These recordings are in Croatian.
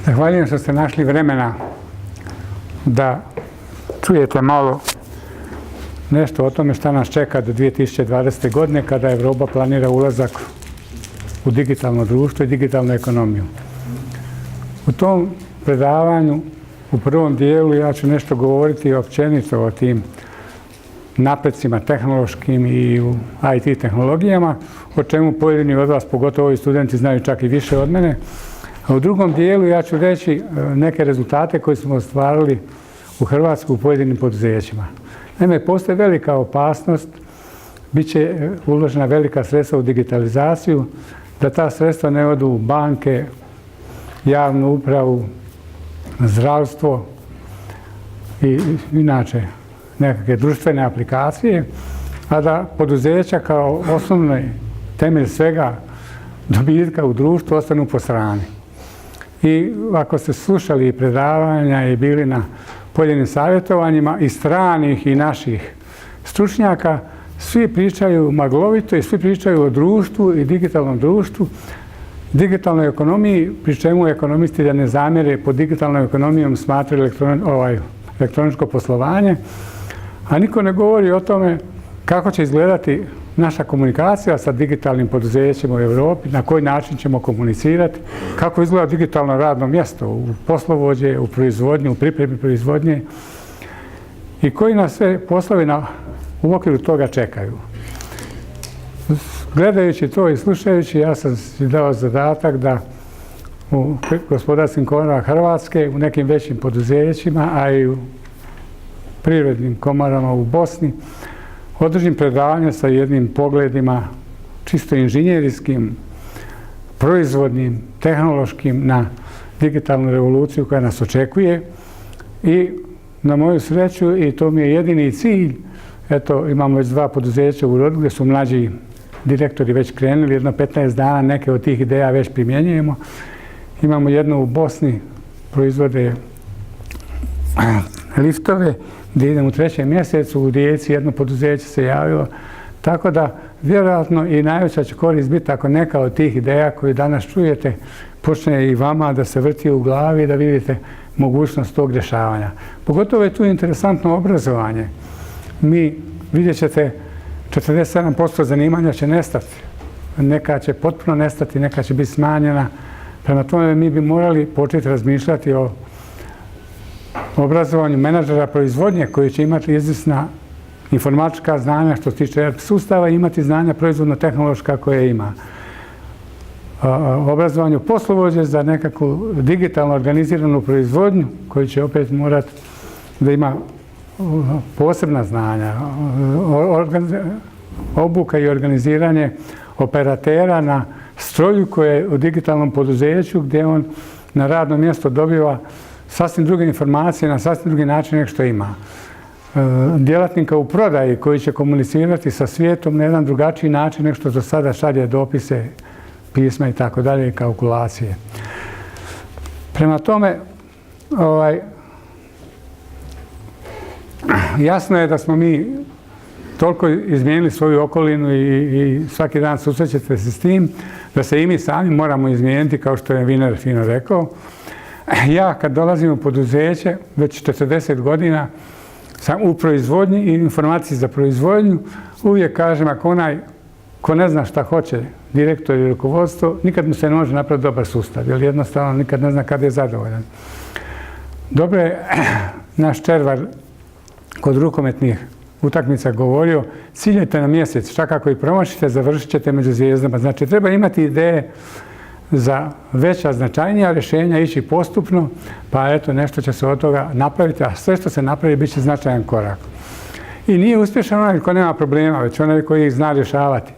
Zahvaljujem što ste našli vremena da čujete malo nešto o tome šta nas čeka do 2020. godine kada Europa planira ulazak u digitalno društvo i digitalnu ekonomiju. U tom predavanju, u prvom dijelu, ja ću nešto govoriti općenito o tim napredcima tehnološkim i u IT tehnologijama, o čemu pojedini od vas, pogotovo i studenti, znaju čak i više od mene. A u drugom dijelu ja ću reći neke rezultate koje smo ostvarili u Hrvatskoj u pojedinim poduzećima. Naime, postoji velika opasnost, bit će uložena velika sredstva u digitalizaciju, da ta sredstva ne odu u banke, javnu upravu, zdravstvo i inače nekakve društvene aplikacije, a da poduzeća kao osnovni temelj svega dobitka u društvu ostanu po strani. I ako ste slušali predavanja i bili na pojedinim savjetovanjima i stranih i naših stručnjaka, svi pričaju maglovito i svi pričaju o društvu i digitalnom društvu, digitalnoj ekonomiji, pri čemu ekonomisti da ne zamjere pod digitalnom ekonomijom smatraju elektroničko poslovanje, a niko ne govori o tome kako će izgledati naša komunikacija sa digitalnim poduzećima u Europi, na koji način ćemo komunicirati, kako izgleda digitalno radno mjesto u poslovođe, u proizvodnji, u pripremi proizvodnje i koji nas sve poslovi u okviru toga čekaju. Gledajući to i slušajući, ja sam si dao zadatak da u gospodarskim komorama Hrvatske, u nekim većim poduzećima, a i u privrednim komorama u Bosni, održim predavanje sa jednim pogledima čisto inženjerijskim, proizvodnim, tehnološkim na digitalnu revoluciju koja nas očekuje i na moju sreću, i to mi je jedini cilj, eto imamo već 2 poduzeća u rodu gdje su mlađi direktori već krenuli, jedno 15 dana neke od tih ideja već primjenjujemo. Imamo jedno u Bosni, proizvode liftove, gdje idem u 3. mjesecu, u Rijeci jedno poduzeće se javilo. Tako da, vjerojatno i najveća će korist biti ako neka od tih ideja koju danas čujete počne i vama da se vrti u glavi i da vidite mogućnost tog rješavanja. Pogotovo je tu interesantno obrazovanje. Vidjet ćete, 47% zanimanja će nestati. Neka će potpuno nestati, neka će biti smanjena. Prema tome mi bi morali početi razmišljati o obrazovanju menadžera proizvodnje koji će imati izvrsna informatička znanja što se tiče ERP sustava i imati znanja proizvodno-tehnološka koje ima. Obrazovanju poslovođe za nekakvu digitalno organiziranu proizvodnju koji će opet morati da ima posebna znanja. Obuka i organiziranje operatera na stroju koje je u digitalnom poduzeću gdje on na radnom mjestu dobiva sasvim druge informacije na sasvim drugi način nego što ima. Djelatnika u prodaji koji će komunicirati sa svijetom na jedan drugačiji način nego što do sada šalje dopise, pisma i tako dalje i kalkulacije. Prema tome, jasno je da smo mi toliko izmijenili svoju okolinu i svaki dan susrećete se s tim da se i mi sami moramo izmijeniti, kao što je Viner fino rekao. Ja kad dolazim u poduzeće, već 40 godina, sam u proizvodnji i informaciji za proizvodnju, uvijek kažem ako onaj ko ne zna šta hoće, direktor i rukovodstvo, nikad mu se ne može napraviti dobar sustav, jer jednostavno nikad ne zna kada je zadovoljan. Dobro je naš Červar kod rukometnih utakmica govorio, ciljajte na mjesec, čak ako i promašite, završit ćete među zvijezdama. Znači, treba imati ideje za veća, značajnija rješenja, ići postupno, pa eto, nešto će se od toga napraviti, a sve što se napravi bit će značajan korak. I nije uspješan onaj ko nema problema, već onaj koji ih zna rješavati.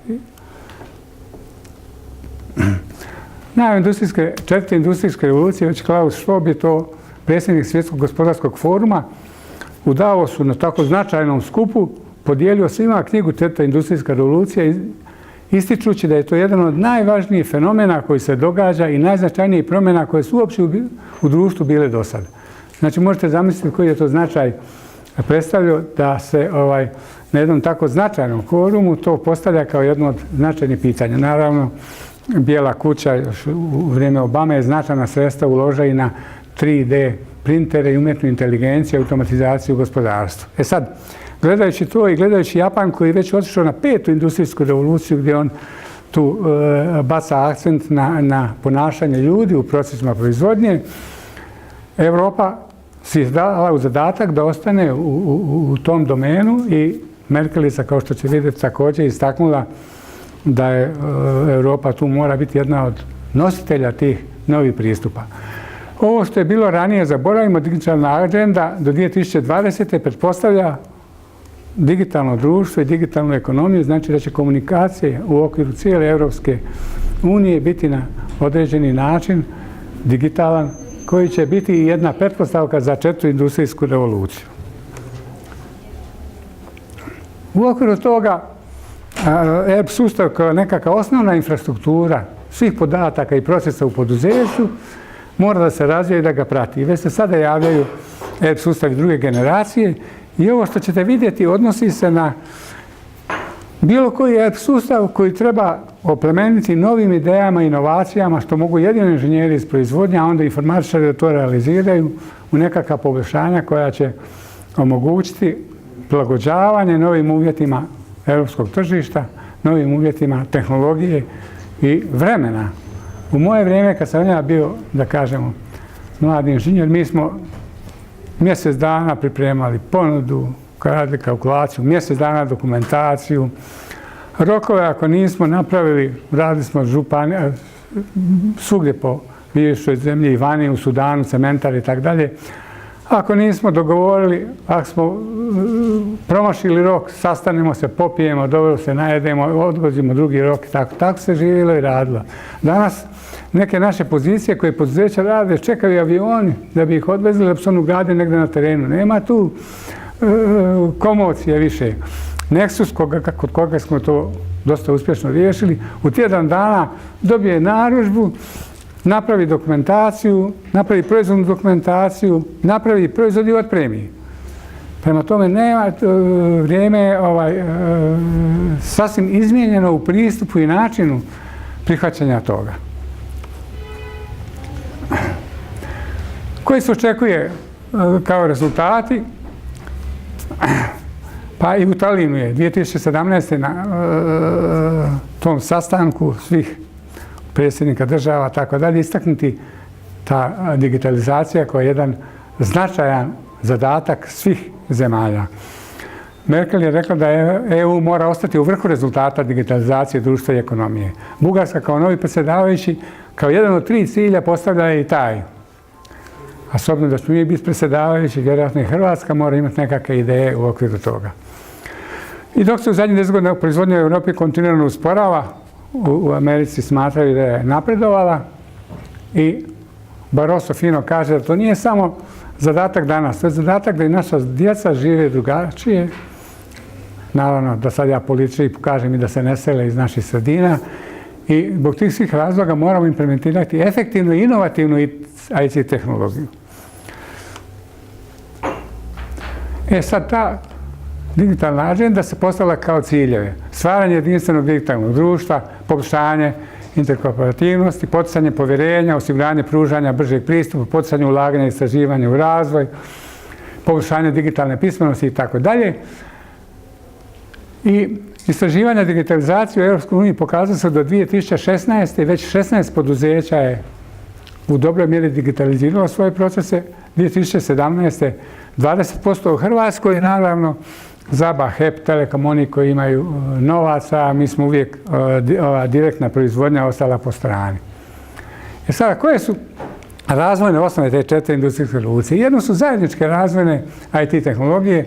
Najave 4. industrijske revolucije, već Klaus Schwab je to predsjednik Svjetskog gospodarskog foruma, u Davosu na tako značajnom skupu podijelio svima knjigu 4. industrijska revolucija, ističući da je to jedan od najvažnijih fenomena koji se događa i najznačajnijih promjena koje su uopće u društvu bile do sada. Znači možete zamisliti koji je to značaj predstavljao da se na jednom tako značajnom forumu to postavlja kao jedno od značajnih pitanja. Naravno, Bijela kuća još u vrijeme Obame je značajna sredstva uložila i na 3D printere i umjetnu inteligenciju i automatizaciju gospodarstva. Sad, gledajući to i gledajući Japan koji je već otišao na 5. industrijsku revoluciju gdje on tu baca akcent na ponašanje ljudi u procesima proizvodnje, Europa si dala u zadatak da ostane u tom domenu i Merkelica, kao što će vidjeti, također istaknula da je Europa tu mora biti jedna od nositelja tih novih pristupa. Ovo što je bilo ranije, zaboravimo, digitalna agenda do 2020. pretpostavlja digitalno društvo i digitalnu ekonomiju, znači da će komunikacije u okviru cijele Europske unije biti na određeni način digitalan, koji će biti jedna pretpostavka za 4. industrijsku revoluciju. U okviru toga ERP sustav kao nekakva osnovna infrastruktura svih podataka i procesa u poduzeću mora da se razvije i da ga prati. I već se sada javljaju ERP sustavi druge generacije i ovo što ćete vidjeti odnosi se na bilo koji ERP sustav koji treba oplemeniti novim idejama i inovacijama što mogu jedino inženjeri iz proizvodnje, a onda informatičari da to realiziraju u nekakva poboljšanja koja će omogućiti prilagođavanje novim uvjetima europskog tržišta, novim uvjetima tehnologije i vremena. U moje vrijeme, kad sam ja bio, da kažemo, mladi inženjer, mi smo mjesec dana pripremali ponudu, radili kalkulaciju, mjesec dana dokumentaciju. Rokove, ako nismo napravili, radili smo svugdje po bivšoj zemlji, i vani, u Sudanu, cementari i tako dalje. Ako nismo dogovorili, ako smo promašili rok, sastanemo se, popijemo, dobro se najedemo, odgozimo drugi rok i tako. Tako se živjelo i radilo. Danas neke naše pozicije koje poduzeća rade, čekaju avioni da bi ih odvezli, da bi se onu gradili negdje na terenu. Nema tu komocije više. Nexus, kod koga smo to dosta uspješno riješili, u tjedan dana dobije narudžbu, napravi dokumentaciju, napravi proizvodnu dokumentaciju, napravi proizvod i otpremi. Prema tome, nema vrijeme sasvim izmijenjeno u pristupu i načinu prihvaćanja toga. Koji se očekuje kao rezultati? Pa i u Talinu je 2017. na tom sastanku svih predsjednika država, tako dalje, istaknuti ta digitalizacija koja je jedan značajan zadatak svih zemalja. Merkel je rekla da EU mora ostati u vrhu rezultata digitalizacije društva i ekonomije. Bugarska kao novi predsjedavajući, kao jedan od 3 cilja postavlja i taj. A s obzirom da smo mi biti predsjedavajući, vjerojatno i Hrvatska mora imati nekakve ideje u okviru toga. I dok se u zadnjih 10 godina proizvodnja u Europi kontinuirano usporava, u Americi smatraju da je napredovala i Barroso fino kaže da to nije samo zadatak danas, to je zadatak da i naša djeca žive drugačije. Naravno da sad ja politički pokažem i da se ne sele iz naših sredina i zbog tih svih razloga moramo implementirati efektivnu i inovativnu IT tehnologiju. Sad ta digitalna agenda se postavila kao ciljeve. Stvaranje jedinstvenog digitalnog društva, poboljšanje interkooperativnosti, poticanje povjerenja, osiguranje pružanja bržeg pristupa, poticanje ulaganja i istraživanja u razvoj, poboljšanje digitalne pismenosti i tako dalje. I istraživanja digitalizacije u EU pokazalo se do 2016. već 16 poduzeća je u dobroj mjeri digitaliziralo svoje procese. 2017. 20% u Hrvatskoj i naravno ZABA, HEP, Telekom, oni koji imaju novaca, a mi smo uvijek direktna proizvodnja ostala po strani. Sada, koje su razvojne osnove te 4 industrijske revolucije? Jedno su zajedničke razvojne IT tehnologije,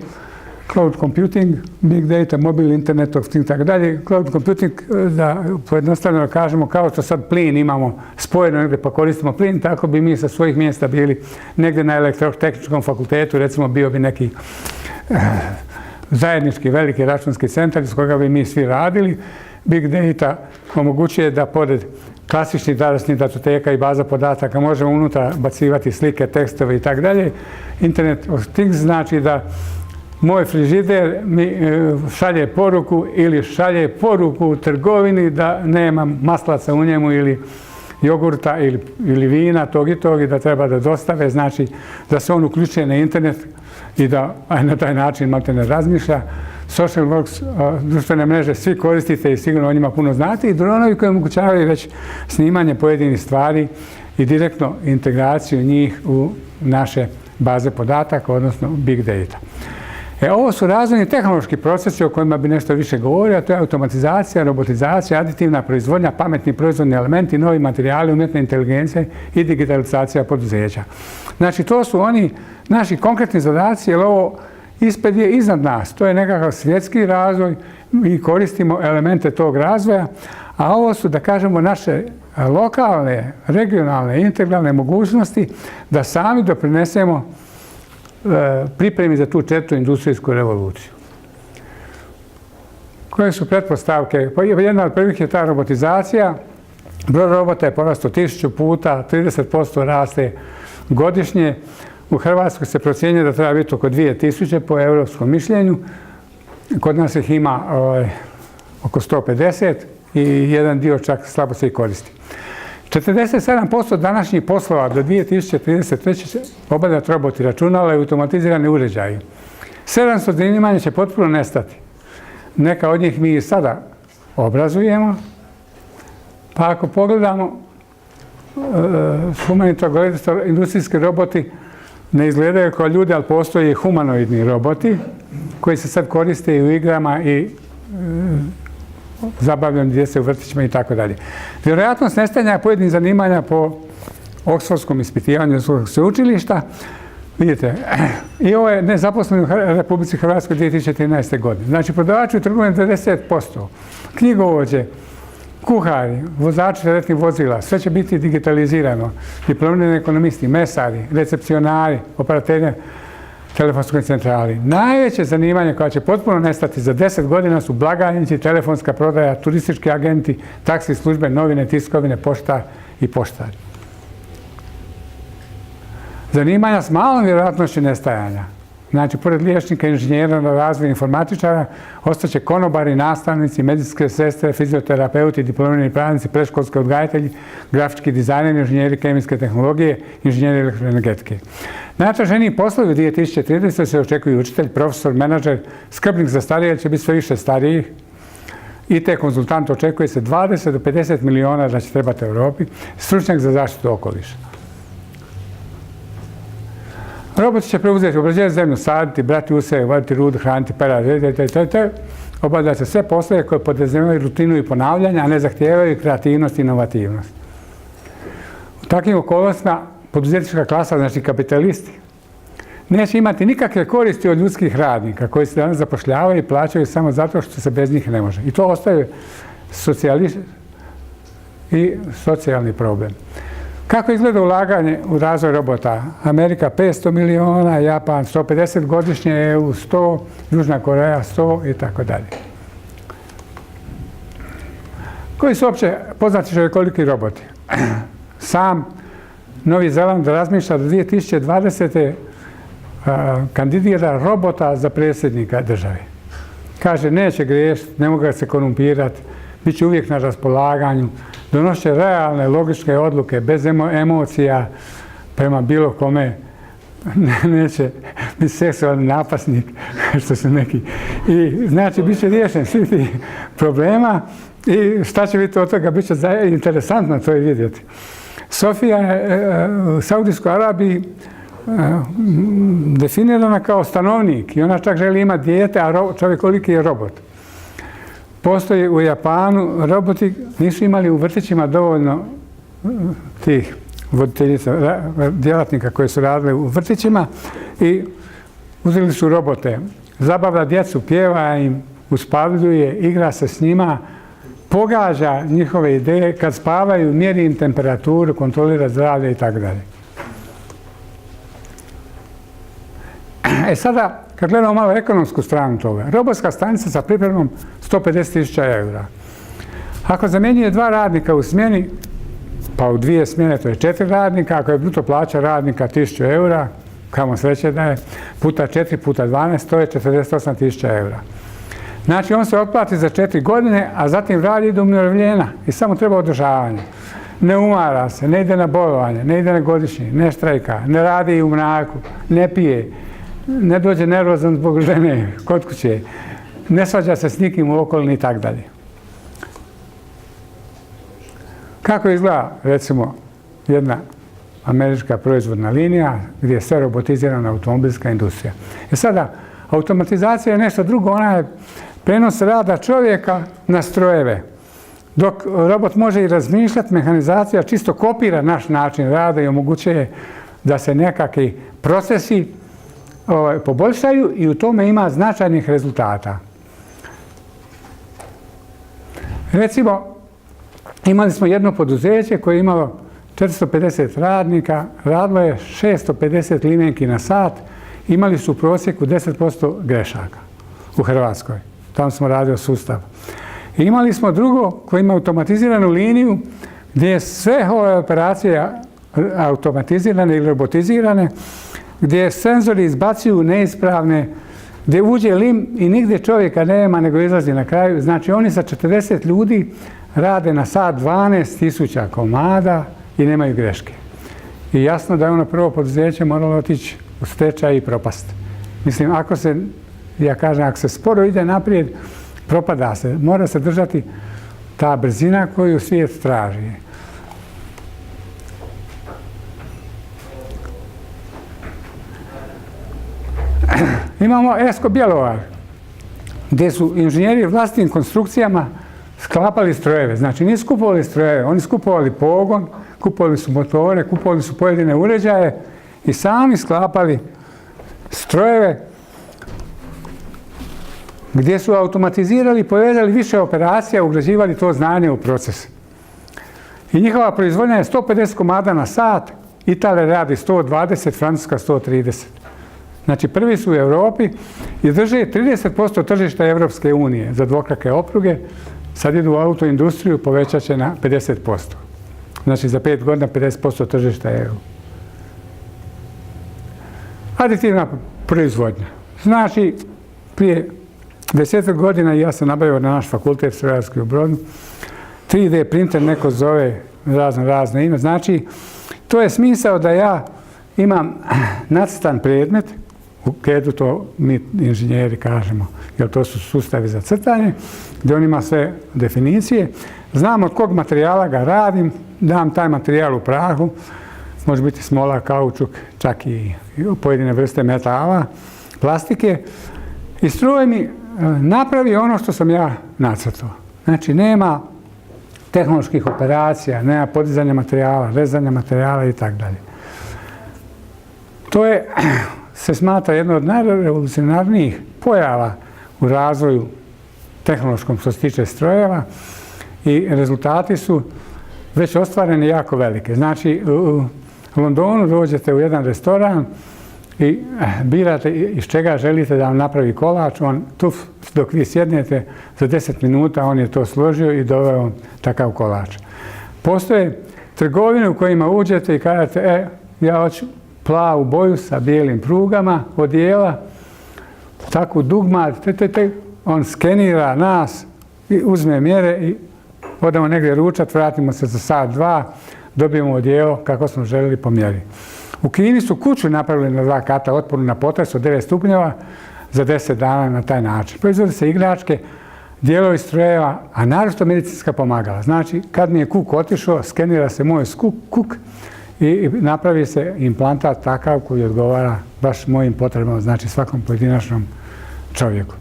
cloud computing, big data, mobile internet of things, tako dalje. Cloud computing, da pojednostavno kažemo, kao što sad plin imamo spojeno negdje pa koristimo plin, tako bi mi sa svojih mjesta bili negdje na elektrotehničkom fakultetu, recimo bio bi neki zajednički veliki računski centar iz koga bi mi svi radili. Big data omogućuje da pored klasičnih današnjih datoteka i baza podataka možemo unutra bacivati slike, tekstove i tako dalje. Internet of things znači da moj frižider mi šalje poruku ili šalje poruku u trgovini da nemam maslaca u njemu ili jogurta ili vina tog i tog i da treba da dostave, znači da se on uključuje na internet i da na taj način malte ne razmišlja. Social works, društvene mreže, svi koristite i sigurno o njima puno znate, i dronovi koji omogućavaju već snimanje pojedinih stvari i direktno integraciju njih u naše baze podataka, odnosno big data. Ovo su razvojni tehnološki procesi o kojima bi nešto više govorio, a to je automatizacija, robotizacija, aditivna proizvodnja, pametni proizvodni elementi, novi materijali, umjetna inteligencija i digitalizacija poduzeća. Znači, to su oni naši konkretni zadaci, jer ovo ispred je iznad nas. To je nekakav svjetski razvoj, mi koristimo elemente tog razvoja, a ovo su, da kažemo, naše lokalne, regionalne, integralne mogućnosti da sami doprinesemo pripremi za tu 4. industrijsku revoluciju. Koje su pretpostavke? Jedna od prvih je ta robotizacija. Broj robota je porastao 1000 puta, 30% raste godišnje. U Hrvatskoj se procjenjuje da treba biti oko 2000 po europskom mišljenju. Kod nas ih ima oko 150 i jedan dio čak slabo se i koristi. 47% današnjih poslova do 2033. će obavljati roboti, računala i automatizirani uređaji. 700 zanimanja će potpuno nestati. Neka od njih mi i sada obrazujemo, pa ako pogledamo industrijski roboti ne izgledaju kao ljudi, ali postoje i humanoidni roboti koji se sad koriste i u igrama i zabavljanje djece u vrtićima i tako dalje. Vjerojatnost nestajanja pojedinih zanimanja po Oksfordskom ispitivanju sveučilišta, vidite, i ovo je nezaposleno u Republici Hrvatskoj 2013. godine. Znači, prodavači u trgovini 90%, knjigovođe, kuhari, vozači teretnih vozila, sve će biti digitalizirano, diplomirani ekonomisti, mesari, recepcionari, operateri telefonskoj centrali. Najveće zanimanje koja će potpuno nestati za 10 godina su blagajnici, telefonska prodaja, turistički agenti, taksi službe, novine, tiskovine, poštar i poštari. Zanimanja s malom vjerojatnošću nestajanja. Znači, pored liječnika, inženjera, razvoja, informatičara, ostaće konobari, nastavnici, medicinske sestre, fizioterapeuti, diplomirani pravnici, predškolski odgajatelji, grafički dizajneri, inženjeri kemijske tehnologije, inženjeri elektroenergetike. Najtraženiji poslovi u 2030. se očekuju učitelj, profesor, menadžer, skrbnik za starije, će biti sve više starijih. IT konzultant očekuje se 20 do 50 miliona da će trebati u Europi, stručnjak za zaštitu okoliša. Roboti će preuzeti, obrađivati zemlju, saditi, brati usjeve, voditi rudu, hraniti perad, obavljati se sve poslove koje podrazumijevaju rutinu i ponavljanja, a ne zahtijevaju kreativnost i inovativnost. U takvim okolnostima poduzetnička klasa, znači kapitalisti, neće imati nikakve koristi od ljudskih radnika koji se danas zapošljavaju i plaćaju samo zato što se bez njih ne može. I to ostaje socijalni problem. Kako izgleda ulaganje u razvoj robota? Amerika 500 miliona, Japan 150 godišnje, EU 100, Južna Koreja 100 i tako dalje. Koji su uopće poznati čovjekoliki roboti? Sam Novi Zeland razmišlja da 2020. Kandidira robota za predsjednika države. Kaže, neće griješiti, ne mogu se korumpirati, bit će uvijek na raspolaganju, donosi realne, logičke odluke, bez emocija prema bilo kome, neće biti seksualni napasnik, što su neki. I znači, bit će riješen svi ti problema i šta će biti od toga, bit će interesantno to i vidjeti. Sofija je u Saudijskoj Arabiji definirana kao stanovnik i ona čak želi imati dijete, a čovjekoliki je robot. Postoji u Japanu, roboti nisu imali u vrtićima dovoljno tih voditeljica, djelatnika koji su radili u vrtićima i uzeli su robote. Zabavlja djecu, pjeva im, uspavljuje, igra se s njima, pogađa njihove ideje, kad spavaju, mjeri im temperaturu, kontrolira zdravlje i tako dalje. Sada, kad gledamo malo ekonomsku stranu toga, robotska stanica sa pripremom 150.000 eura. Ako zamjenjuje 2 radnika u smjeni, pa u 2 smjene to je 4 radnika, ako je bruto plaća radnika 1000 eura, kamo sreće da je, puta 4 puta 12, to je 48.000 eura. Znači on se otplati za 4 godine, a zatim radi do umirovljenja i samo treba održavanje. Ne umara se, ne ide na bolovanje, ne ide na godišnji, ne štrajka, ne radi u mraku, ne pije, ne dođe nervozan zbog žene kod kuće, ne svađa se s nikim u okolini i tako dalje. Kako izgleda, recimo, jedna američka proizvodna linija gdje je sve robotizirana automobilska industrija? I sada, automatizacija je nešto drugo, ona je prenos rada čovjeka na strojeve. Dok robot može i razmišljati, mehanizacija čisto kopira naš način rada i omogućuje da se nekakvi procesi poboljšaju i u tome ima značajnih rezultata. Recimo, imali smo jedno poduzeće koje je imalo 450 radnika, radilo je 650 limenki na sat, imali su u prosjeku 10% grešaka u Hrvatskoj. Tamo smo radili sustav. I imali smo drugo koje ima automatiziranu liniju gdje je sve ove operacije automatizirane ili robotizirane, gdje senzori izbacuju neispravne, gdje uđe lim i nigdje čovjeka nema nego izlazi na kraju. Znači oni sa 40 ljudi rade na sat 12.000 komada i nemaju greške. I jasno da je ono prvo poduzeće moralo otići u stečaj i propast. Mislim, ako se sporo ide naprijed, propada se. Mora se držati ta brzina koju svijet traži. Imamo ESCO Bjelovar, gdje su inženjeri vlastitim konstrukcijama sklapali strojeve. Znači nisu kupovali strojeve, oni su kupovali pogon, kupovali su motore, kupovali su pojedine uređaje i sami sklapali strojeve gdje su automatizirali i povezali više operacija, ugrađivali to znanje u proces. I njihova proizvodnja je 150 komada na sat, Italija radi 120, Francuska 130. Znači prvi su u Europi i drže 30% tržišta Evropske unije za dvokrake opruge, sad idu u autoindustriju, povećat će na 50%. Znači za 5 godina 50% tržišta EU. Aditivna proizvodnja. Znači prije 10 godina ja sam nabavio na naš fakultet strojarski u Brodu 3D printer, neko zove razne ime. Znači to je smisao da ja imam nacrtan predmet, u CAD-u to mi inženjeri kažemo, jer to su sustavi za crtanje, gdje on ima sve definicije. Znam od kog materijala ga radim, dam taj materijal u prahu, može biti smola, kaučuk, čak i pojedine vrste metala, plastike. I stroj mi napravi ono što sam ja nacrtao. Znači nema tehnoloških operacija, nema podizanja materijala, rezanja materijala i tako dalje. To se smatra jedno od najrevolucionarnijih pojava u razvoju tehnološkom što se tiče strojeva i rezultati su već ostvareni jako velike. Znači u Londonu dođete u jedan restoran i birate iz čega želite da vam napravi kolač, on tuf, dok vi sjednete za 10 minuta on je to složio i doveo vam takav kolač. Postoje trgovine u kojima uđete i kažete, ja hoću plavu boju sa bijelim prugama, odijela, takvu dugmad, on skenira nas i uzme mjere i odemo negdje ručat, vratimo se za sat, dva, dobijemo odijelo kako smo željeli po mjeri. U Kini su kuću napravili na 2 kata, otpornu na potres od 9 stupnjeva za 10 dana na taj način. Proizvode se igračke, dijelovi strojeva, a naročito medicinska pomagala. Znači, kad mi je kuk otišao, skenira se moj kuk i napravi se implantat takav koji odgovara baš mojim potrebama, znači svakom pojedinačnom čovjeku.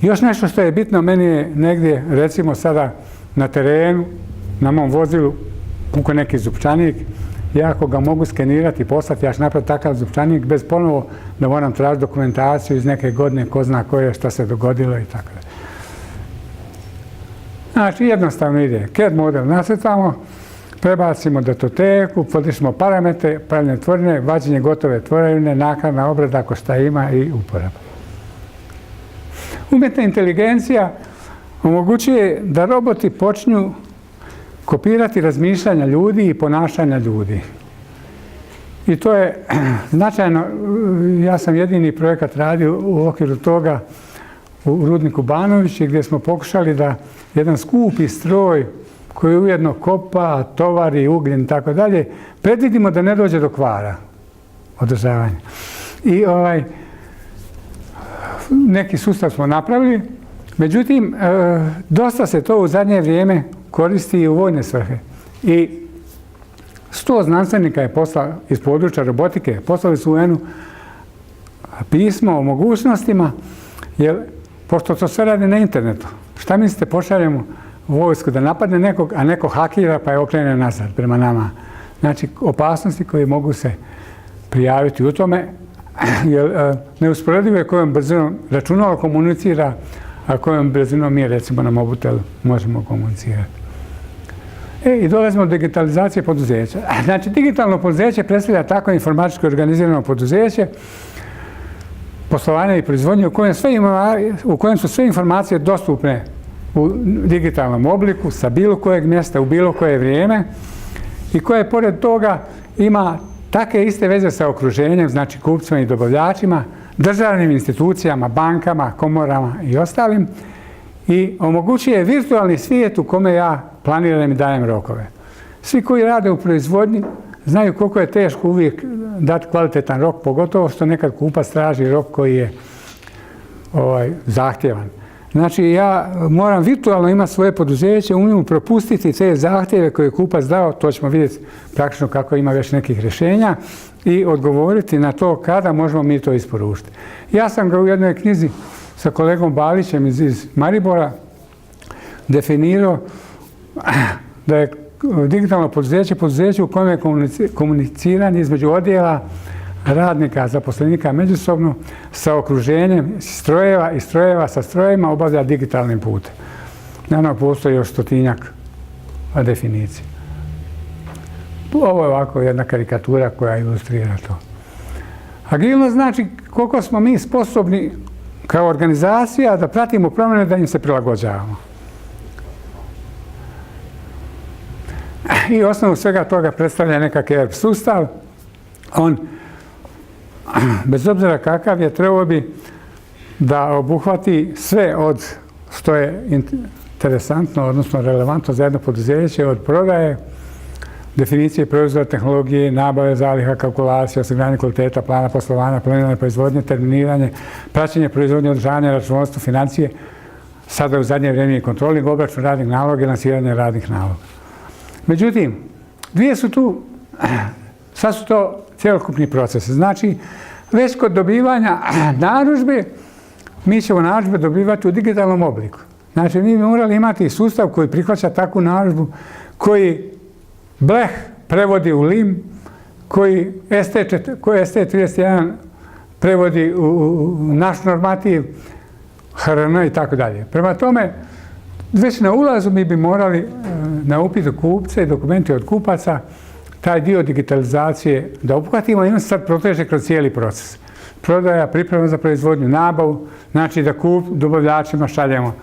Još nešto što je bitno, meni je negdje, recimo sada na terenu, na mom vozilu, puko neki zupčanik, ja ako ga mogu skenirati i poslati, ja ću napraviti takav zupčanik bez ponovo da moram tražiti dokumentaciju iz neke godine, ko zna koje, šta se dogodilo i tako da. Znači, jednostavno ide. CAD model nacrtamo, prebacimo datoteku, podišemo parametre, pravljene tvorine, vađenje gotove tvorine, naknadna obrada ako šta ima i uporaba. Umjetna inteligencija omogućuje da roboti počinju kopirati razmišljanja ljudi i ponašanja ljudi. I to je značajno, ja sam jedini projekat radio u okviru toga u rudniku Banovići, gdje smo pokušali da jedan skupi stroj koji ujedno kopa, tovari, ugljen i tako dalje, predvidimo da ne dođe do kvara održavanja. I neki sustav smo napravili, međutim, dosta se to u zadnje vrijeme koristi i u vojne svrhe. I 100 znanstvenika je poslao iz područja robotike, poslali su UN-u pismo o mogućnostima, jer pošto to sve radi na internetu, šta mislite, pošaljemo vojsku da napadne nekog, a neko hakira pa je okrene nazad prema nama. Znači, opasnosti koje mogu se prijaviti u tome, jer neusporedivo je kojom brzinom računalo komunicira, a kojom brzinom mi, recimo, na mobitelu možemo komunicirati. I dolazimo do digitalizacije poduzeća. Znači, digitalno poduzeće predstavlja tako informatički organizirano poduzeće, poslovanje i proizvodnje u kojem su sve informacije dostupne u digitalnom obliku, sa bilo kojeg mjesta, u bilo koje vrijeme i koje, pored toga, ima takve iste veze sa okruženjem, znači kupcima i dobavljačima, državnim institucijama, bankama, komorama i ostalim, i omogućuje virtualni svijet u kome ja planiram i dajem rokove. Svi koji rade u proizvodnji znaju koliko je teško uvijek dati kvalitetan rok, pogotovo što nekad kupac traži rok koji je zahtjevan. Znači, ja moram virtualno imati svoje poduzeće, u njemu propustiti te zahtjeve koje je kupac dao, to ćemo vidjeti praktično kako ima već nekih rješenja, i odgovoriti na to kada možemo mi to isporučiti. Ja sam ga u jednoj knjizi sa kolegom Balićem iz Maribora definirao da je digitalno poduzeće u kojem je komuniciranje između odjela radnika, zaposlenika međusobno sa okruženjem strojeva i strojeva sa strojevima obavlja digitalnim putem. Naravno, postoji još 100-tinjak definicija. Ovo je ovako jedna karikatura koja ilustrira to. Agilnost znači koliko smo mi sposobni kao organizacija da pratimo promjene, da im se prilagođavamo. I osnovu svega toga predstavlja nekakav ERP sustav. On, bez obzira kakav je, trebao bi da obuhvati sve od što je interesantno, odnosno relevantno za jedno poduzeće, od prodaje, definicije proizvoda, tehnologije, nabave, zaliha, kalkulacije, osiguranje kvaliteta, plana poslovanja, planiranje proizvodnje, terminiranje, praćenje proizvodnje, održavanje, računovodstvo, financije, sada u zadnje vrijeme i kontroling, obračun radnih naloga i lansiranje radnih naloga. Međutim, sad su to cjelokupni procesi. Znači, već kod dobivanja narudžbe, mi ćemo narudžbe dobivati u digitalnom obliku. Znači, mi bi morali imati sustav koji prihvaća takvu narudžbu, koji bleh prevodi u lim, koji ST31 prevodi u naš normativ, HRN i tako dalje. Prema tome, već na ulazu mi bi morali na upitu kupca i dokumenti od kupaca taj dio digitalizacije da obuhvatimo i on sad proteže kroz cijeli proces. Prodaja, priprema za proizvodnju, nabavu, znači da dobavljačima šaljemo.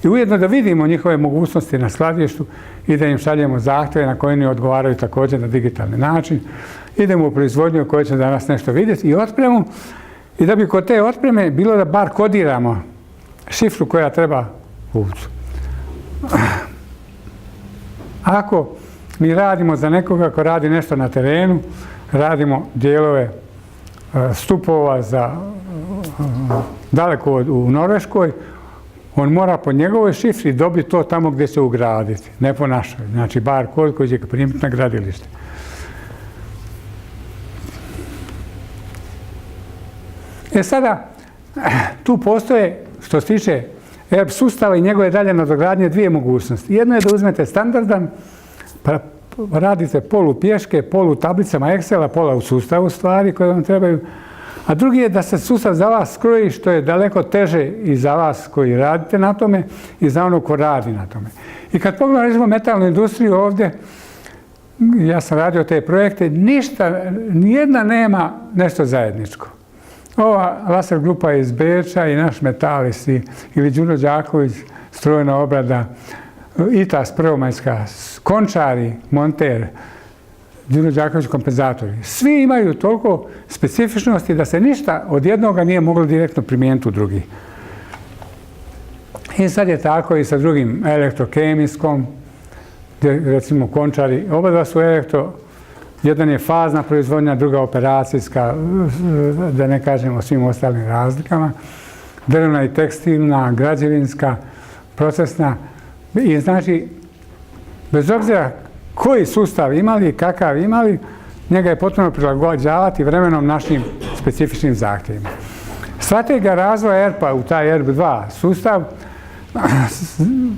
I ujedno da vidimo njihove mogućnosti na skladištu i da im šaljemo zahtjeve na koje oni odgovaraju također na digitalni način. Idemo u proizvodnju o kojoj ćemo danas nešto vidjeti i otpremu. I da bi kod te otpreme bilo da bar kodiramo šifru koja treba kupcu. Ako mi radimo za nekoga ko radi nešto na terenu, radimo dijelove stupova za daleko u Norveškoj, on mora po njegovoj šifri dobiti to tamo gdje će ugraditi, ne po našoj. Znači, bar kod koji će ga primiti na gradilište. Sada, tu postoje, što se tiče ERP sustava i njegove dalje nadogradnje, dvije mogućnosti. Jedno je da uzmete standardan, pa radite polu pješke, polu tablicama Excela, pola u sustavu stvari koje vam trebaju. A drugi je da se sustav za vas skroji, što je daleko teže i za vas koji radite na tome i za onog ko radi na tome. I kad pogledamo, recimo, metalnu industriju ovdje, ja sam radio te projekte, nijedna nema nešto zajedničko. Ova laser grupa iz Beča i naš Metalis ili Đuro Đaković, strojna obrada, ITAS Prvomajska, Končari, Monter, Đuro-Đaković kompenzatori. Svi imaju toliko specifičnosti da se ništa od jednoga nije moglo direktno primijeniti u drugi. I sad je tako i sa drugim elektrokemijskom, gdje recimo Končari, oba dva su jedan je fazna proizvodnja, druga operacijska, da ne kažem o svim ostalim razlikama, drvna i tekstilna, građevinska, procesna. I znači, bez obzira koji sustav imali i kakav imali, njega je potrebno prilagođavati vremenom našim specifičnim zahtjevima. Strategija razvoja ERP-a u taj ERP2 sustav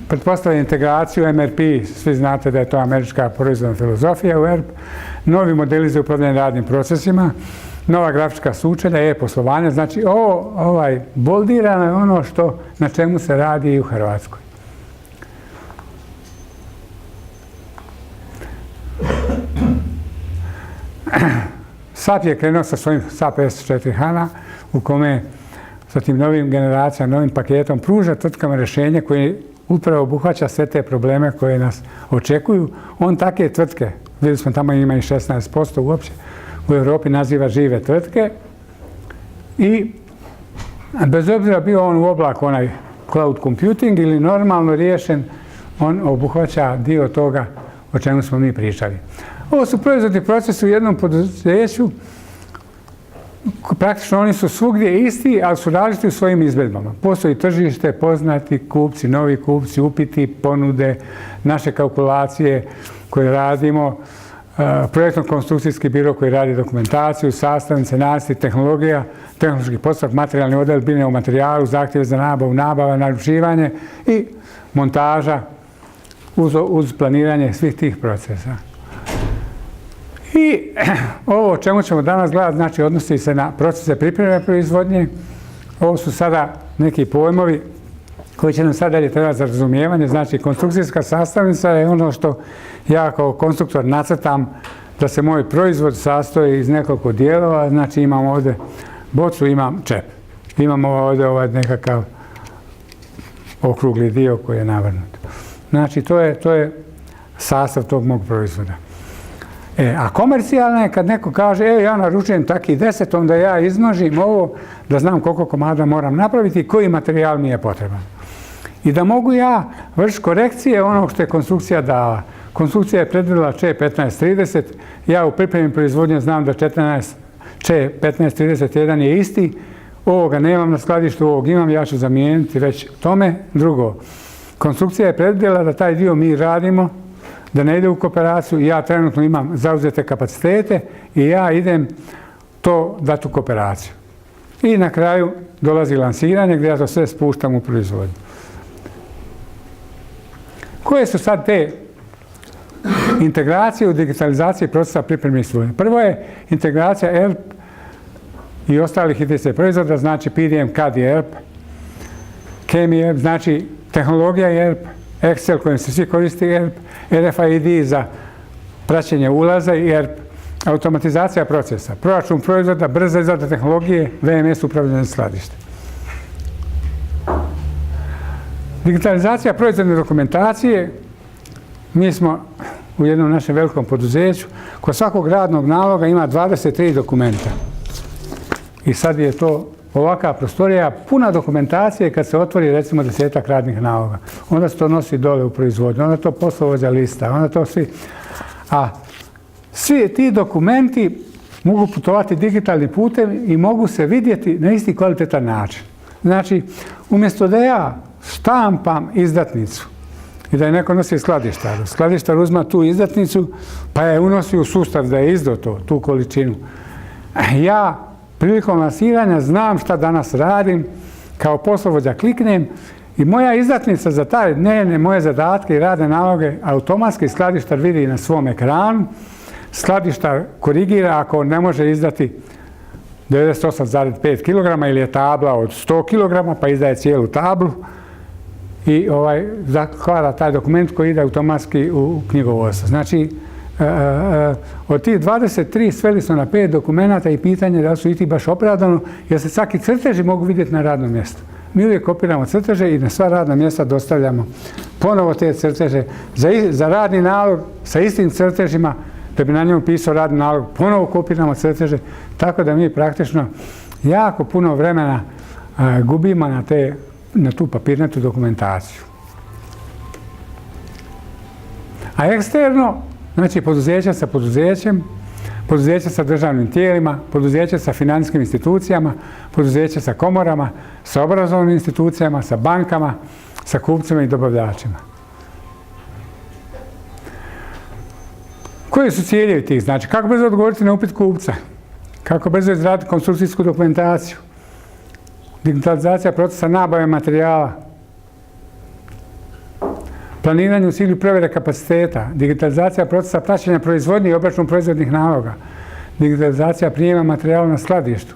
pretpostavlja integraciju MRP, svi znate da je to američka proizvodna filozofija u ERP, novi modeli za upravljanje radnim procesima, nova grafička sučelja, e-poslovanje, znači boldirano je ono na čemu se radi i u Hrvatskoj. SAP je krenuo sa svojim SAP S4 HANA u kome sa tim novim generacijama, novim paketom pruža tvrtkama rješenje koje upravo obuhvaća sve te probleme koje nas očekuju. On take tvrtke, vidjeli smo tamo ima i 16% uopće, u Europi naziva žive tvrtke i bez obzira bio on u oblaku, onaj cloud computing ili normalno riješen, on obuhvaća dio toga o čemu smo mi pričali. Ovo su proizvodni procesi u jednom poduzeću, praktično oni su svugdje isti, ali su različiti u svojim izvedbama. Postoji tržište, poznati kupci, novi kupci, upiti, ponude, naše kalkulacije koje radimo, projektno-konstrukcijski biro koji radi dokumentaciju, sastavnice, nacrti, tehnologija, tehnološki postupak, materijalni odjel, biljne u materijalu, zahtjeve za nabavu, nabava, naručivanje i montaža uz planiranje svih tih procesa. I ovo o čemu ćemo danas gledati, znači odnosi se na procese pripreme proizvodnje. Ovo su sada neki pojmovi koji će nam sad dalje trebati za razumijevanje. Znači konstrukcijska sastavnica je ono što ja kao konstruktor nacrtam da se moj proizvod sastoji iz nekoliko dijelova. Znači imam ovdje bocu, imam čep. Imamo ovdje nekakav okrugli dio koji je navrnut. Znači to je sastav tog mog proizvoda. A komercijalna je kad neko kaže ja naručujem taki 10, onda ja izmnožim ovo da znam koliko komada moram napraviti i koji materijal mi je potreban. I da mogu ja vršiti korekcije onog što je konstrukcija dala. Konstrukcija je predvidjela C1530, ja u pripremi proizvodnje znam da C1531 je isti, ovoga nemam na skladištu, ovog imam, ja ću zamijeniti već tome. Drugo, konstrukcija je predvidjela da taj dio mi radimo, da ne ide u kooperaciju, ja trenutno imam zauzete kapacitete i ja idem to dati u kooperaciju. I na kraju dolazi lansiranje gdje ja to sve spuštam u proizvodnju. Koje su sad te integracije u digitalizaciji procesa pripreme i proizvodnje? Prvo je integracija ERP i ostalih ITC proizvoda, znači PDM, CAD i ERP, CAM i ERP, znači tehnologija i ERP, Excel kojim se svi koristi ERP, RFID za praćenje ulaza i ERP, automatizacija procesa, proračun proizvoda, brza izrada tehnologije, VMS upravljanje skladišta. Digitalizacija proizvodne dokumentacije, mi smo u jednom našem velikom poduzeću, kod svakog radnog naloga ima 23 dokumenta. I sad je to ovakva prostorija puna dokumentacije kad se otvori recimo 10-ak radnih naloga. Onda se to nosi dole u proizvodnju, onda to poslovođa lista, onda to svi. A svi ti dokumenti mogu putovati digitalnim putem i mogu se vidjeti na isti kvalitetan način. Znači, umjesto da ja štampam izdatnicu i da je neko nosi skladištaru, skladištar uzma tu izdatnicu pa je unosi u sustav da je izdao tu količinu. Ja prilikom lansiranja znam šta danas radim, kao poslovođa kliknem i moja izdatnica za taj dnevne moje zadatke i radne naloge automatski skladištar vidi na svom ekranu. Skladištar korigira ako ne može izdati 98,5 kg ili je tabla od 100 kg pa izdaje cijelu tablu i zaklada taj dokument koji ide automatski u knjigovodstvo. Znači, od tih 23 sveli smo na 5 dokumenata i pitanje da li su i ti baš opravdano, jer se svaki crteži mogu vidjeti na radnom mjestu. Mi uvijek kopiramo crteže i na sva radna mjesta dostavljamo ponovo te crteže za radni nalog sa istim crtežima da bi na njemu pisao radni nalog, ponovo kopiramo crteže, tako da mi praktično jako puno vremena gubimo na tu papirnatu dokumentaciju. A eksterno, znači poduzeća sa poduzećem, poduzeća sa državnim tijelima, poduzeća sa financijskim institucijama, poduzeća sa komorama, sa obrazovnim institucijama, sa bankama, sa kupcima i dobavljačima. Koji su ciljevi tih? Znači, kako brzo odgovoriti na upit kupca? Kako brzo izraditi konstrukcijsku dokumentaciju? Digitalizacija procesa nabave materijala. Planiranje u cilju provjere kapaciteta. Digitalizacija procesa praćenja proizvodnje i obračun proizvodnih naloga. Digitalizacija prijema materijala na skladištu.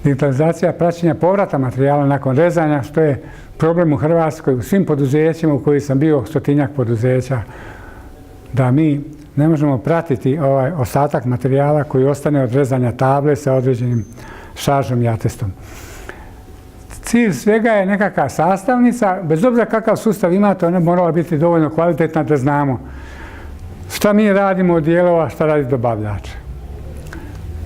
Digitalizacija praćenja povrata materijala nakon rezanja, što je problem u Hrvatskoj, u svim poduzećima u kojih sam bio, 100-tinjak poduzeća, da mi ne možemo pratiti ostatak materijala koji ostane od rezanja table sa određenim šaržom i atestom. Cilj svega je nekakva sastavnica, bez obzira kakav sustav imate, ona morala biti dovoljno kvalitetna da znamo šta mi radimo od dijelova, šta radi dobavljač.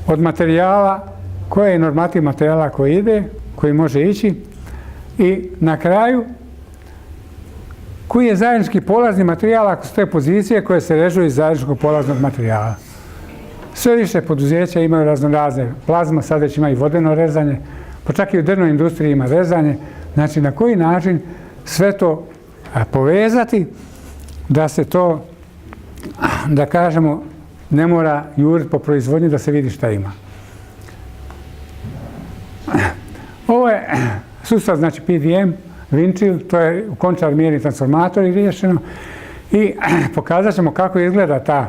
Od materijala, koji je normativ materijala koji ide, koji može ići, i na kraju koji je zajednički polazni materijal ako su te pozicije koje se režu iz zajedničkog polaznog materijala. Sve više poduzeća imaju raznorazne plazma, sad već ima i vodeno rezanje, pa čak i u drvnoj industriji ima rezanje. Znači, na koji način sve to povezati da se to, da kažemo, ne mora juriti po proizvodnji da se vidi šta ima. Ovo je sustav, znači PDM, Winchill, to je u Končar mjerni transformatori riješeno i pokazat ćemo kako izgleda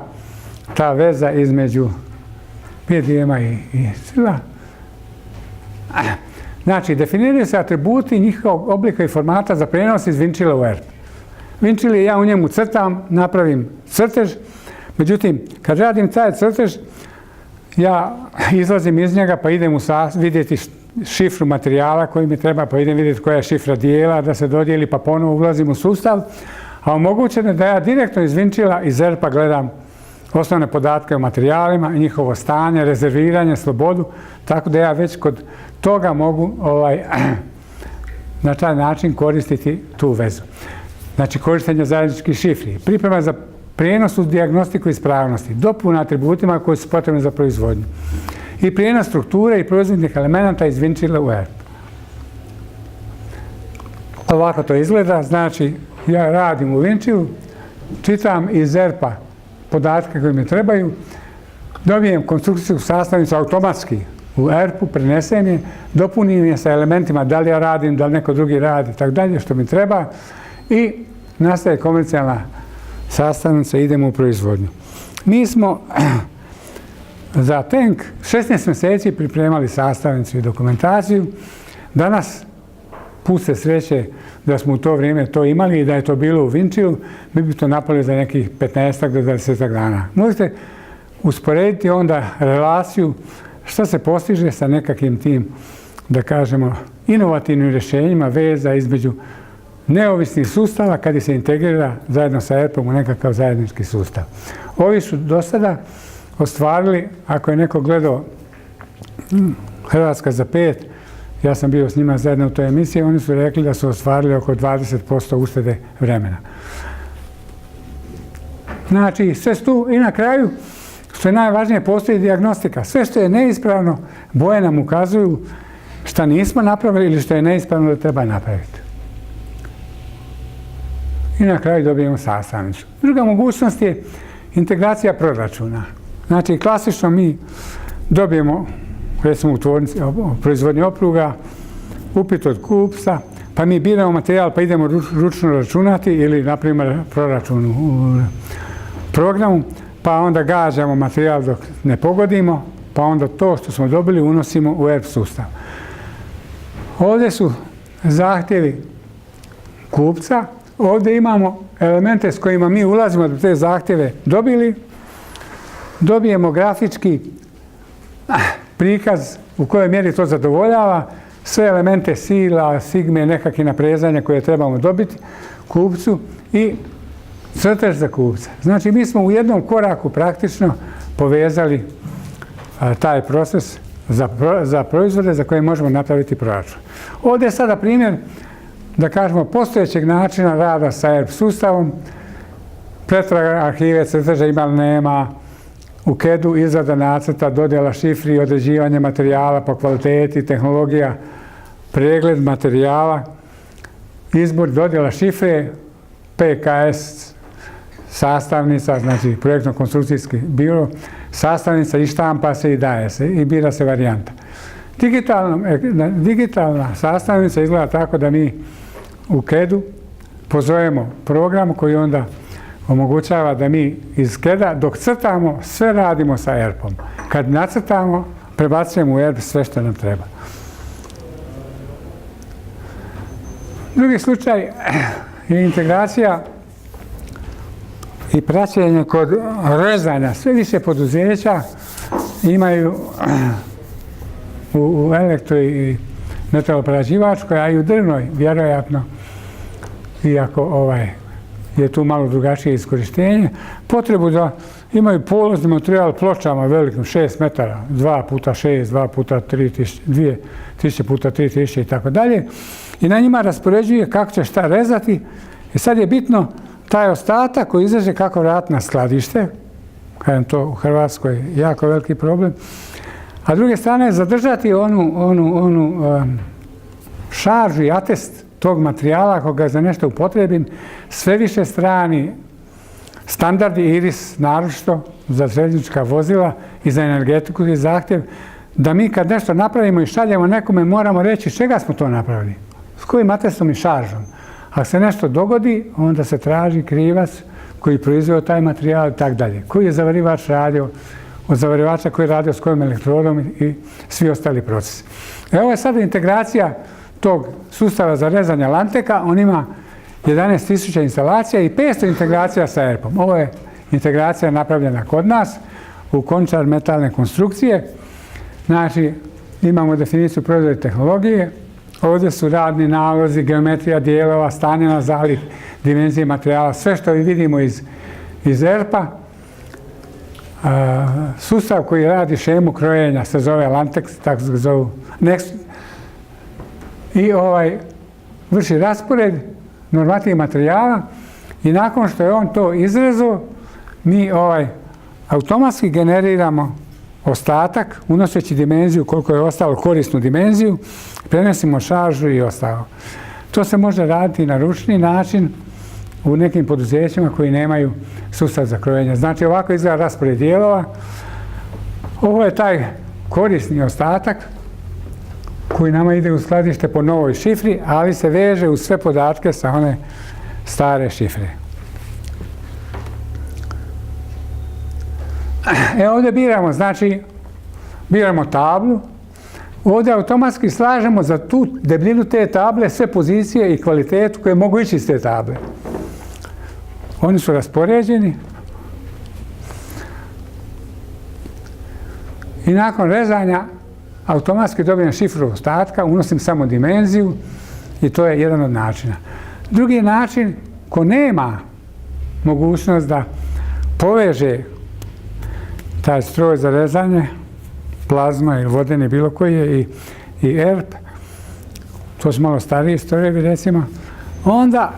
ta veza između PDM-a i sila. Znači, definiraju se atributi njihovog oblika i formata za prenos iz Winchilla u ERP. Winchill je, ja u njemu crtam, napravim crtež, međutim, kad radim taj crtež, ja izlazim iz njega pa idem vidjeti šifru materijala koji mi treba, pa idem vidjeti koja je šifra dijela, da se dodijeli, pa ponovo ulazim u sustav. A omogućeno je da ja direktno iz Winchilla, iz ERP-a gledam osnovne podatke o materijalima, njihovo stanje, rezerviranje, slobodu, tako da ja već kod toga mogu na taj način koristiti tu vezu. Znači, korištenje zajedničkih šifri, priprema za prijenos uz dijagnostiku ispravnosti, dopuna atributima koji su potrebni za proizvodnju i prijenos strukture i proizvodnih elemenata iz Winchilla u ERP. Ovako to izgleda, znači ja radim u Winchillu, čitam iz ERP-a podatke koje mi trebaju, dobijem konstrukcijsku sastavnicu automatski u ERP-u, prenesem je, dopunim je sa elementima da li ja radim, da li neko drugi radi, tako dalje, što mi treba, i nastaje komercijalna sastavnica, idemo u proizvodnju. Mi smo za tank 16 mjeseci pripremali sastavnicu i dokumentaciju. Danas, puste sreće da smo u to vrijeme to imali i da je to bilo u Winchillu, mi bi to napravili za nekih 15 do 20 dana. Možete usporediti onda relaciju što se postiže sa nekakvim tim, da kažemo, inovativnim rješenjima veza između neovisnih sustava kad se integrira zajedno sa ERP-om u nekakav zajednički sustav. Ovi su do sada ostvarili, ako je neko gledao Hrvatska za 5, ja sam bio s njima zajedno u toj emisiji, oni su rekli da su ostvarili oko 20% uštede vremena. Znači, sve tu i na kraju, što je najvažnije, postoji dijagnostika. Sve što je neispravno, boje nam ukazuju šta nismo napravili ili što je neispravno da treba napraviti. I na kraju dobijemo sastavnicu. Druga mogućnost je integracija proračuna. Znači, klasično mi dobijemo, recimo u tvornici proizvodnji opruga, upit od kupca, pa mi biramo materijal pa idemo ručno računati ili napravimo proračun u programu, pa onda gađamo materijal dok ne pogodimo, pa onda to što smo dobili unosimo u ERP sustav. Ovdje su zahtjevi kupca, ovdje imamo elemente s kojima mi ulazimo da te zahtjeve dobili, dobijemo grafički prikaz u kojoj mjeri to zadovoljava, sve elemente sila, sigme, nekakve naprezanja koje trebamo dobiti kupcu i crtež za kupca. Znači, mi smo u jednom koraku praktično povezali taj proces za proizvode za koje možemo napraviti proračun. Ovdje je sada primjer, da kažemo, postojećeg načina rada sa ERP sustavom. Pretraga arhive, crteža ima li nema, u CAD-u izrada nacrta, dodjela šifri, određivanje materijala po kvaliteti, tehnologija, pregled materijala, izbor, dodjela šifre, PKS, sastavnica, znači projektno-konstrukcijski biro, sastavnica i štampa se i daje se i bira se varijanta. Digitalna sastavnica izgleda tako da mi u CAD-u pozovemo program koji onda omogućava da mi iz CAD-a dok crtamo sve radimo sa ERP-om. Kad nacrtamo, prebacujemo u ERP sve što nam treba. Drugi slučaj je integracija i praćenje kod rezanja. Sve više poduzeća imaju u elektro i metaloprerađivačkoj, a i u drvnoj, vjerojatno, iako je tu malo drugačije iskorištenje, potrebu da imaju polozni materijal pločama velikim 6 metara, 2x6, 2x3, 2000 puta 3000 i tako dalje. I na njima raspoređuje kako će šta rezati. I sad je bitno taj ostatak koji izreže kako vratiti na skladište, kada je to u Hrvatskoj jako veliki problem. A s druge strane zadržati onu šaržu i atest tog materijala ako ga za nešto upotrebim, sve više strani standardi IRIS, naročito za željeznička vozila i za energetiku i zahtjev, da mi kad nešto napravimo i šaljemo nekome moramo reći čega smo to napravili, s kojim atestom i šaržom. Ako se nešto dogodi, onda se traži krivac koji proizveo taj materijal i tako dalje. Koji je zavarivač radio, od zavarivača koji je radio s kojim elektrodom i svi ostali procesi. Ovo je sada integracija tog sustava za rezanje Lanteka. On ima 11.000 instalacija i 500 integracija sa ERP-om. Ovo je integracija napravljena kod nas u Končar metalne konstrukcije. Znači, imamo definiciju proizvodne tehnologije. Ovdje su radni nalozi, geometrija dijelova, stanje na zalih, dimenzije materijala, sve što vidimo iz ERP-a. Sustav koji radi šemu krojenja se zove Lantex, tako se zovu Next. I vrši raspored normativ materijala i nakon što je on to izrezao, mi automatski generiramo ostatak, unoseći dimenziju koliko je ostalo, korisnu dimenziju, prenesimo šaržu i ostalo. To se može raditi na ručni način u nekim poduzećima koji nemaju sustav za krojenje. Znači ovako izgleda raspored dijelova. Ovo je taj korisni ostatak koji nama ide u skladište po novoj šifri, ali se veže uz sve podatke sa one stare šifre. Ovdje biramo tablu. Ovdje automatski slažemo za tu debljinu te table sve pozicije i kvalitetu koje mogu ići iz te table. Oni su raspoređeni. I nakon rezanja automatski dobijem šifru ostatka, unosim samo dimenziju i to je jedan od načina. Drugi način, ko nema mogućnost da poveže taj stroj za rezanje, plazma ili vodeni bilo koji je i ERP, to su malo stariji strojevi recimo, onda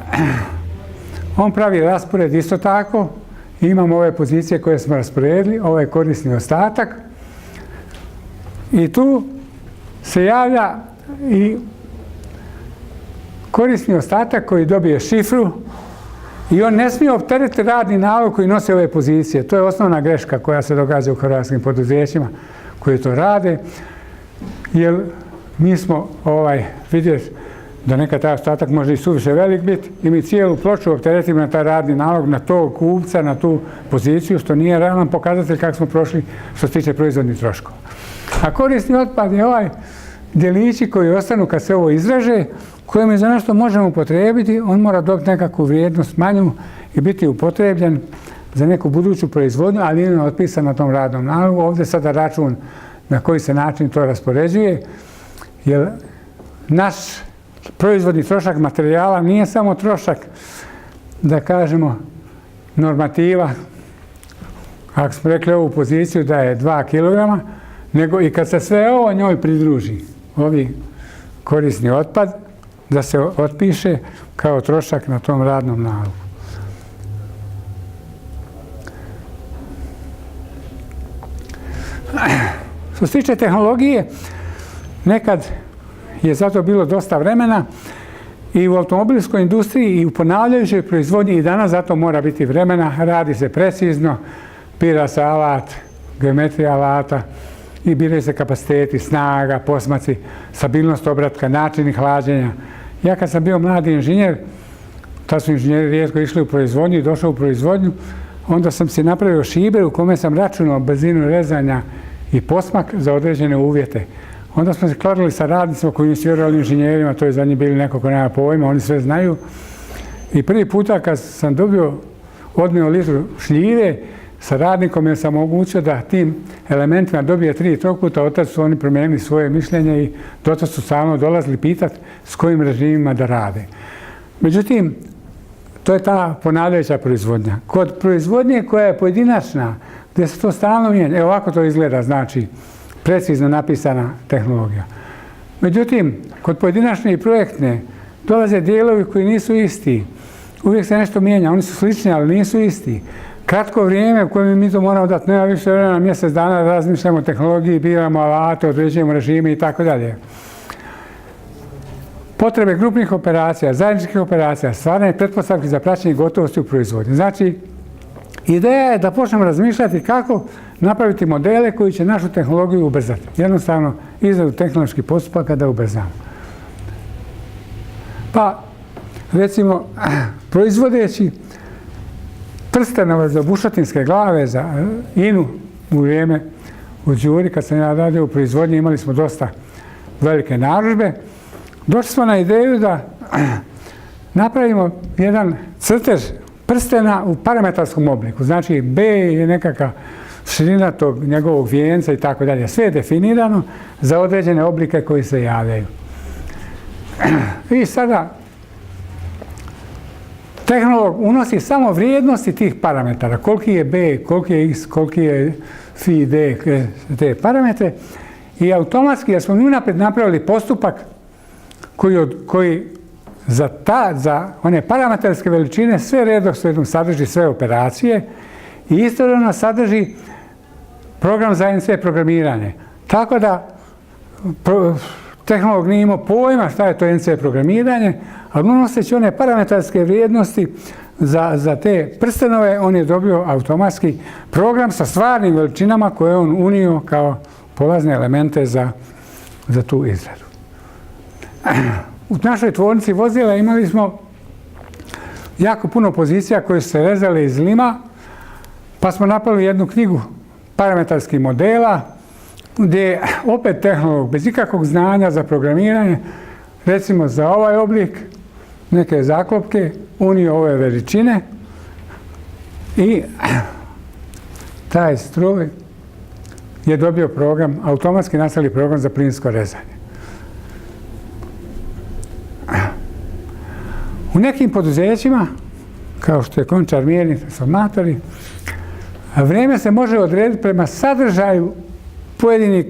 on pravi raspored isto tako, imamo ove pozicije koje smo rasporedili, ovo je korisni ostatak i tu se javlja i korisni ostatak koji dobije šifru i on ne smije opteretiti radni nalog koji nosi ove pozicije. To je osnovna greška koja se događa u hrvatskim poduzećima koji to rade, jer mi smo vidjeti da nekad taj ostatak može i suviše velik biti i mi cijelu ploču opteretimo na taj radni nalog, na tog kupca, na tu poziciju, što nije realan pokazatelj kako smo prošli što se tiče proizvodnih troškova. A korisni otpad je djelići koji ostanu kad se ovo izraže, koje mi za nešto možemo upotrijebiti, on mora dobiti nekakvu vrijednost manju i biti upotrebljen za neku buduću proizvodnju, ali nije otpisan na tom radnom nalogu. Ovdje sada račun na koji se način to raspoređuje, jer naš proizvodni trošak materijala nije samo trošak, da kažemo, normativa, ako smo rekli ovu poziciju da je 2 kg, nego i kad se sve ovo njoj pridruži, ovi korisni otpad, da se otpiše kao trošak na tom radnom nalogu. Što se tiče tehnologije, nekad je zato bilo dosta vremena i u automobilskoj industriji i u ponavljajućoj proizvodnji i danas zato mora biti vremena, radi se precizno, bira se alat, geometrija alata i biraju se kapaciteti, snaga, posmaci, stabilnost obratka, načini hlađenja. Ja kad sam bio mladi inženjer, tad su inženjeri rijetko išli u proizvodnju i došao u proizvodnju, onda sam si napravio šiber u kome sam računao brzinu rezanja i posmak za određene uvjete. Onda smo se kladili sa radnicima koji su vjerovali inženjerima, to je za njih bili neko ko nema pojma, oni sve znaju. I prvi puta kad sam odnio litru šljive sa radnikom, jer sam omogućio da tim elementima dobije 3 trokuta, otad su oni promijenili svoje mišljenje i dotad su stalno dolazili pitati s kojim režimima da rade. Međutim, to je ta ponavljajuća proizvodnja. Kod proizvodnje koja je pojedinačna, gdje se to stalno mijenja, ovako to izgleda, znači precizno napisana tehnologija. Međutim, kod pojedinačne i projektne dolaze dijelovi koji nisu isti. Uvijek se nešto mijenja, oni su slični, ali nisu isti. Kratko vrijeme u kojem mi to moramo dati, nema više vremena, mjesec dana da razmišljamo o tehnologiji, biramo alate, određujemo režime i tako dalje. Potrebe grupnih operacija, zajedničkih operacija, stvaranje pretpostavki za praćenje gotovosti u proizvodnji. Znači, ideja je da počnemo razmišljati kako napraviti modele koji će našu tehnologiju ubrzati. Jednostavno, izradu tehnoloških postupaka da ubrzamo. Pa, recimo, proizvodeći prstenove za bušotinske glave, za INU u vrijeme u Đuri, kad sam ja radio u proizvodnji, imali smo dosta velike narudžbe. Došli smo na ideju da napravimo jedan crtež prstena u parametarskom obliku. Znači, B je nekakva širina tog njegovog vijenca i tako dalje. Sve je definirano za određene oblike koji se javljaju. I sada tehnolog unosi samo vrijednosti tih parametara. Koliki je B, koliki je X, koliki je Phi, D, te parametre. I automatski, jer smo mi unaprijed napravili postupak koji za one parametarske veličine sve redoslijedno sadrži sve operacije i istovremeno sadrži program za NC programiranje. Tako da tehnolog nije imao pojma šta je to NC programiranje, ali unoseći one parametarske vrijednosti za te prstenove, on je dobio automatski program sa stvarnim veličinama koje je on unio kao polazne elemente za tu izradu. U našoj tvornici vozila imali smo jako puno pozicija koje su se rezale iz lima, pa smo napravili jednu knjigu parametarskih modela, gdje je opet tehnolog bez ikakvog znanja za programiranje, recimo za ovaj oblik, neke zaklopke, unio ove veličine i taj stroj je dobio program, automatski nastali program za plinsko rezanje. U nekim poduzećima, kao što je Končar mjerni transformatori, vrijeme se može odrediti prema sadržaju pojedinih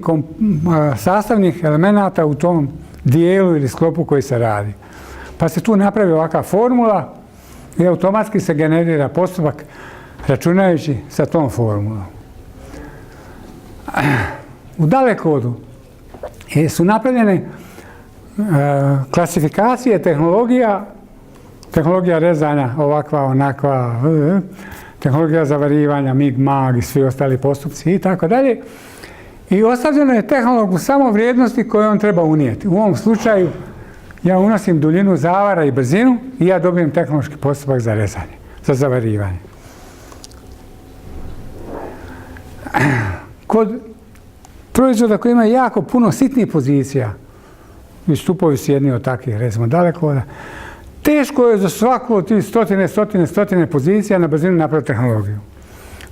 sastavnih elemenata u tom dijelu ili sklopu koji se radi. Pa se tu napravi ovakva formula i automatski se generira postupak računajući sa tom formulom. U dalekovodu su napravljene klasifikacije tehnologija rezanja, ovakva, onakva, tehnologija zavarivanja, MIG, MAG i svi ostali postupci i tako dalje. I ostavljeno je tehnologu samo vrijednosti koje on treba unijeti. U ovom slučaju ja unosim duljinu zavara i brzinu i ja dobijem tehnološki postupak za rezanje, za zavarivanje. Kod proizvoda koji ima jako puno sitnih pozicija, i stupovi su jedni od takvih, recimo dalekovoda, teško je za svaku od tih stotine pozicija na brzinu napraviti tehnologiju.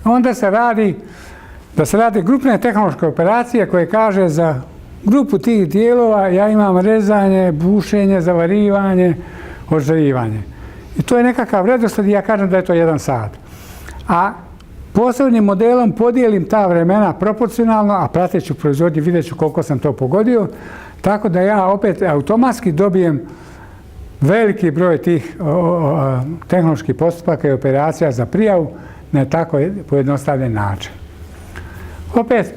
Onda se radi grupne tehnološke operacije koje kaže za grupu tih dijelova ja imam rezanje, bušenje, zavarivanje, odžarivanje. I to je nekakav redoslijed i ja kažem da je to 1 sat. a posebnim modelom podijelim ta vremena proporcionalno, a prateći u proizvodnji vidjet ću koliko sam to pogodio, tako da ja opet automatski dobijem veliki broj tih tehnoloških postupaka i operacija za prijavu na tako pojednostavljen način. Opet,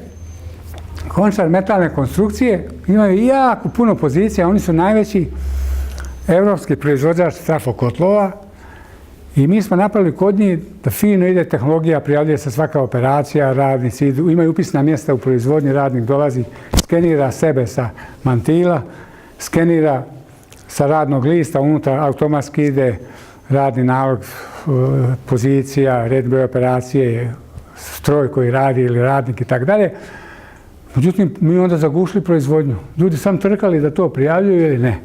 Končar metalne konstrukcije imaju jako puno pozicija, oni su najveći evropski proizvođač trafokotlova i mi smo napravili kod njih da fino ide tehnologija, prijavljuje se svaka operacija, radnici imaju upisna mjesta u proizvodnji, radnik dolazi, skenira sebe sa mantila, skenira sa radnog lista, unutar automatski ide radni nalog, pozicija, red broj operacije, stroj koji radi ili radnik i tako dalje. Međutim, mi onda zagušili proizvodnju. Ljudi sam trkali da to prijavljuju ili ne.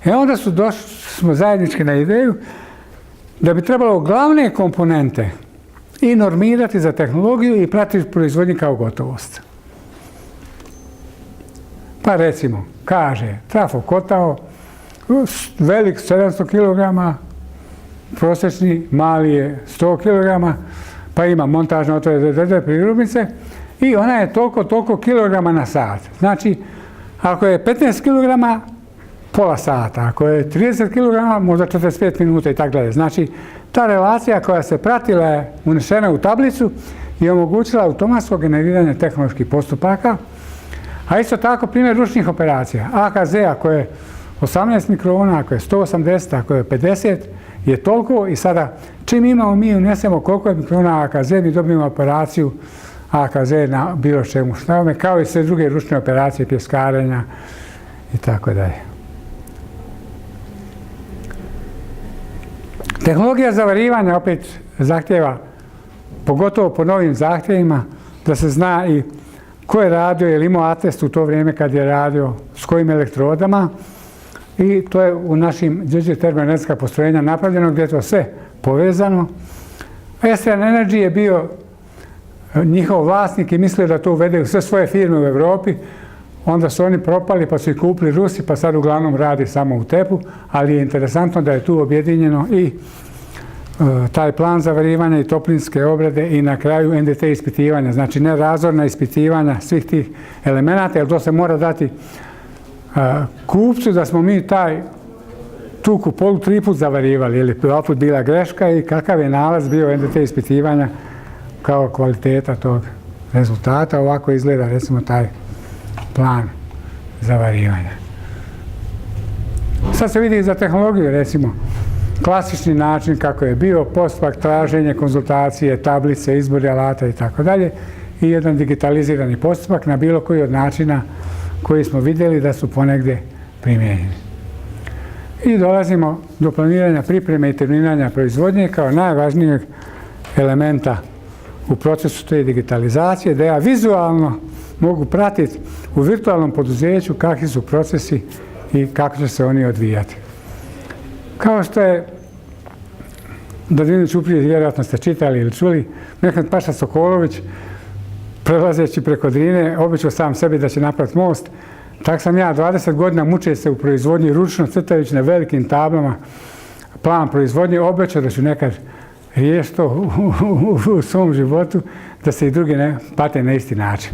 Onda smo zajednički na ideju da bi trebalo glavne komponente i normirati za tehnologiju i pratiti proizvodnju kao gotovost. Pa recimo, kaže, trafokotao, velik 700 kg, prosječni, mali je 100 kg, pa ima montažne otvore prirubnice i ona je toliko kilograma na sat. Znači, ako je 15 kg, pola sata, ako je 30 kg, možda 45 minuta i tako dalje. Znači, ta relacija koja se pratila je unešena u tablicu i omogućila automatsko generiranje tehnoloških postupaka, a isto tako primjer ručnih operacija. AKZ ako je 18 mikrona, ako je 180, ako je 50, je toliko i sada čim imamo mi unesemo koliko je mikrona AKZ, mi dobijemo operaciju AKZ na bilo čemu štavome, kao i sve druge ručne operacije, pjeskarenja i tako dalje. Tehnologija zavarivanja opet zahtjeva, pogotovo po novim zahtjevima, da se zna i ko je radio, je li imao atest u to vrijeme kad je radio, s kojim elektrodama. I to je u našim Đurđev termoenergetska postrojenja napravljeno gdje je to sve povezano. SRN Energy je bio njihov vlasnik i mislio da to uvede u sve svoje firme u Europi. Onda su oni propali pa su ih kupili Rusi pa sad uglavnom radi samo u TEP-u, ali je interesantno da je tu objedinjeno i taj plan zavarivanja i toplinske obrade i na kraju NDT ispitivanja, znači ne razorna ispitivanja svih tih elemenata, jer to se mora dati kupcu da smo mi tu kupolu 3 put zavarivali, jer je 2 put bila greška i kakav je nalaz bio NDT ispitivanja kao kvaliteta tog rezultata. Ovako izgleda recimo taj plan zavarivanja. Sad se vidi za tehnologiju recimo klasični način kako je bio postupak, traženje, konzultacije, tablice, izbor alata i tako dalje i jedan digitalizirani postupak na bilo koji od načina koji smo vidjeli da su ponegdje primijenjeni. I dolazimo do planiranja pripreme i terminiranja proizvodnje kao najvažnijeg elementa u procesu te digitalizacije, da ja vizualno mogu pratiti u virtualnom poduzeću kakvi su procesi i kako će se oni odvijati. Kao što je Dodino Čuprije, vjerojatno ste čitali ili čuli, Mehmed Paša Sokolović, prelazeći preko Drine, obećao sam sebi da će napraviti most. Tako sam ja 20 godina mučio se u proizvodnji ručno crtajući na velikim tablama plan proizvodnje, obećao da ću nekad riješiti to u svom životu, da se i drugi ne pate na isti način.